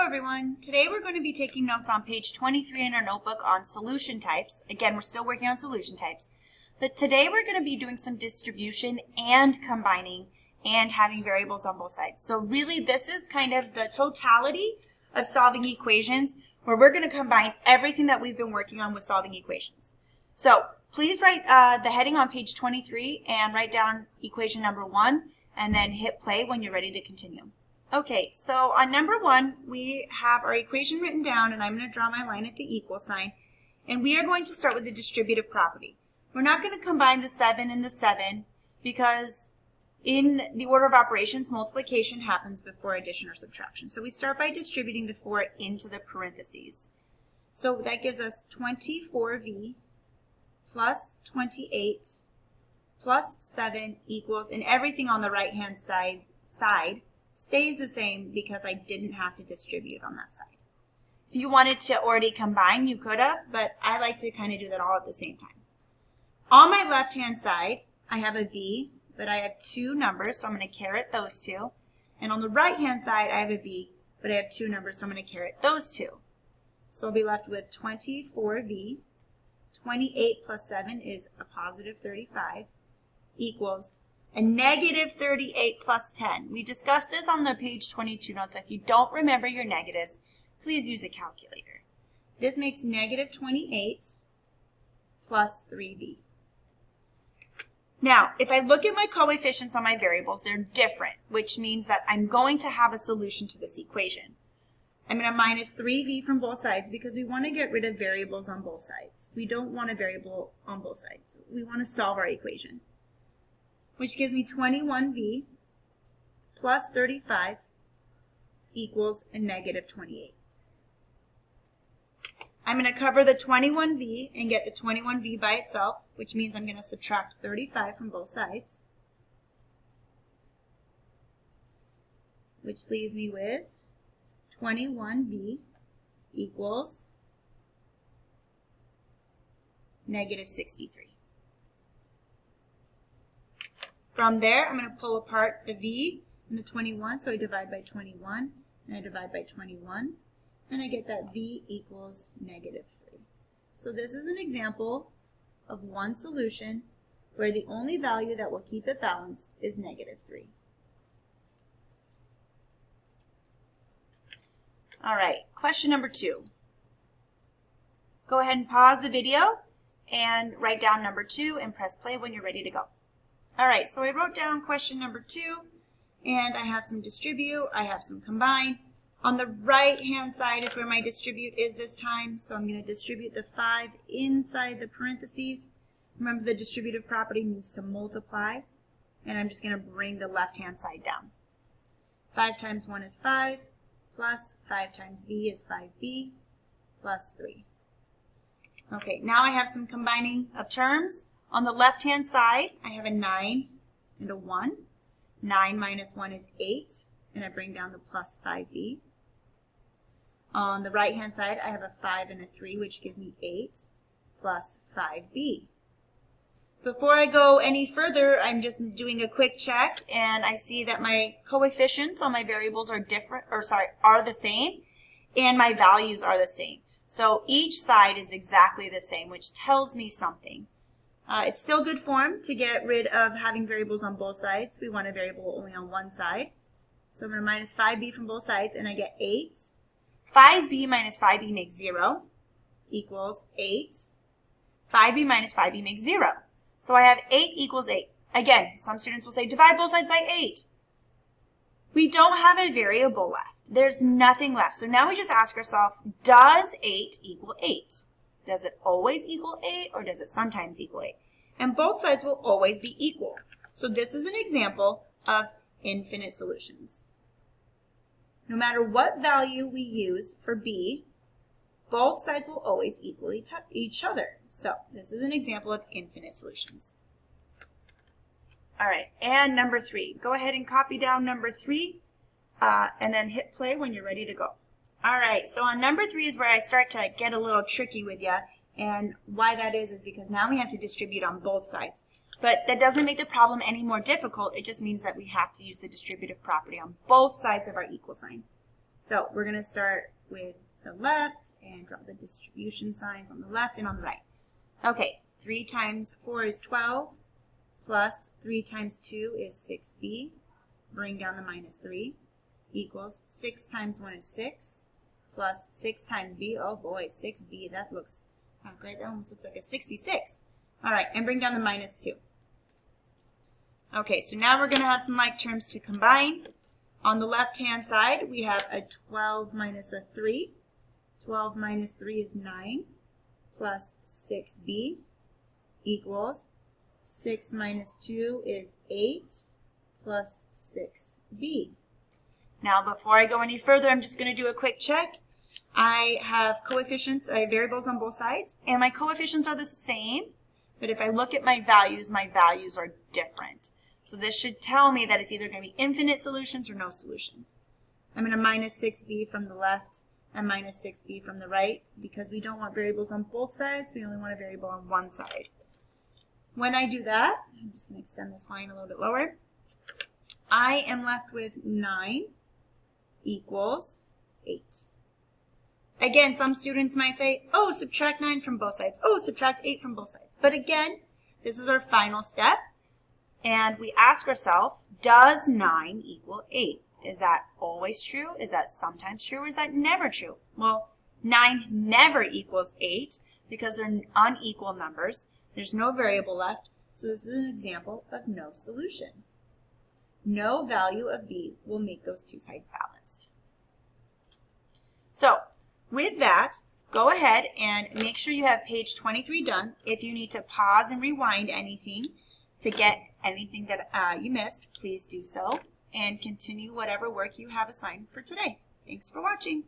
everyone. Today we're going to be taking notes on page 23 in our notebook on solution types. Again, we're still working on solution types. But today we're going to be doing some distribution and combining and having variables on both sides. So really this is kind of the totality of solving equations where we're going to combine everything that we've been working on with solving equations. So please write the heading on page 23 and write down equation number 1 and then hit play when you're ready to continue. Okay, so on number 1, we have our equation written down, and I'm going to draw my line at the equal sign, and we are going to start with the distributive property. We're not going to combine the 7 and the 7 because in the order of operations, multiplication happens before addition or subtraction. So we start by distributing the 4 into the parentheses. So that gives us 24v plus 28 plus 7 equals, and everything on the right-hand side stays the same because I didn't have to distribute on that side. If you wanted to already combine, you could have, but I like to kind of do that all at the same time. On my left-hand side, I have a v, but I have 2 numbers, so I'm going to caret those 2. And on the right-hand side, I have a v, but I have 2 numbers, so I'm going to caret those 2. So I'll be left with 24v, 28 plus 7 is a positive 35, equals a negative 38 plus 10. We discussed this on the page 22 notes. If you don't remember your negatives, please use a calculator. This makes negative 28 plus 3v. Now, if I look at my coefficients on my variables, they're different, which means that I'm going to have a solution to this equation. I'm going to minus 3v from both sides because we want to get rid of variables on both sides. We don't want a variable on both sides. We want to solve our equation, which gives me 21v plus 35 equals a negative 28. I'm going to cover the 21v and get the 21v by itself, which means I'm going to subtract 35 from both sides, which leaves me with 21v equals negative 63. From there, I'm going to pull apart the v and the 21, so I divide by 21, and I divide by 21, and I get that v equals negative 3. So this is an example of one solution where the only value that will keep it balanced is negative 3. All right, question number 2. Go ahead and pause the video and write down number 2 and press play when you're ready to go. All right, so I wrote down question number 2, and I have some distribute, I have some combine. On the right-hand side is where my distribute is this time, so I'm going to distribute the 5 inside the parentheses. Remember, the distributive property means to multiply, and I'm just going to bring the left-hand side down. 5 times 1 is 5, plus 5 times b is 5b, plus 3. Okay, now I have some combining of terms. On the left-hand side, I have a 9 and a 1. 9 minus 1 is 8, and I bring down the plus 5b. On the right-hand side, I have a 5 and a 3, which gives me 8 plus 5b. Before I go any further, I'm just doing a quick check, and I see that my coefficients on my variables are are the same, and my values are the same. So each side is exactly the same, which tells me something. It's still good form to get rid of having variables on both sides. We want a variable only on one side. So I'm going to minus 5b from both sides, and I get 8. 5b minus 5b makes 0, equals 8. 5b minus 5b makes 0. So I have 8 equals 8. Again, some students will say, divide both sides by 8. We don't have a variable left. There's nothing left. So now we just ask ourselves, does 8 equal 8? Does it always equal 8, or does it sometimes equal 8? And both sides will always be equal. So this is an example of infinite solutions. No matter what value we use for b, both sides will always equal each other. So this is an example of infinite solutions. All right, and number 3. Go ahead and copy down number 3, and then hit play when you're ready to go. All right, so on number 3 is where I start to get a little tricky with you, and why that is because now we have to distribute on both sides. But that doesn't make the problem any more difficult. It just means that we have to use the distributive property on both sides of our equal sign. So we're going to start with the left and draw the distribution signs on the left and on the right. Okay, 3 times 4 is 12, plus 3 times 2 is 6b. Bring down the minus 3, equals 6 times 1 is 6, plus 6 times b. Oh boy, 6b, that looks not great. That almost looks like a 66. All right, and bring down the minus 2. Okay, so now we're going to have some like terms to combine. On the left-hand side, we have a 12 minus a 3. 12 minus 3 is 9, plus 6b equals 6 minus 2 is 8, plus 6b. Now, before I go any further, I'm just going to do a quick check. I have coefficients, I have variables on both sides, and my coefficients are the same, but if I look at my values are different. So this should tell me that it's either going to be infinite solutions or no solution. I'm going to minus 6b from the left and minus 6b from the right because we don't want variables on both sides. We only want a variable on one side. When I do that, I'm just going to extend this line a little bit lower. I am left with 9 equals 8. Again, some students might say, oh, subtract 9 from both sides. Oh, subtract 8 from both sides. But again, this is our final step. And we ask ourselves, does 9 equal 8? Is that always true? Is that sometimes true? Or is that never true? Well, 9 never equals 8 because they're unequal numbers. There's no variable left. So this is an example of no solution. No value of b will make those two sides balanced. So with that, go ahead and make sure you have page 23 done. If you need to pause and rewind anything to get anything that you missed, please do so and continue whatever work you have assigned for today. Thanks for watching.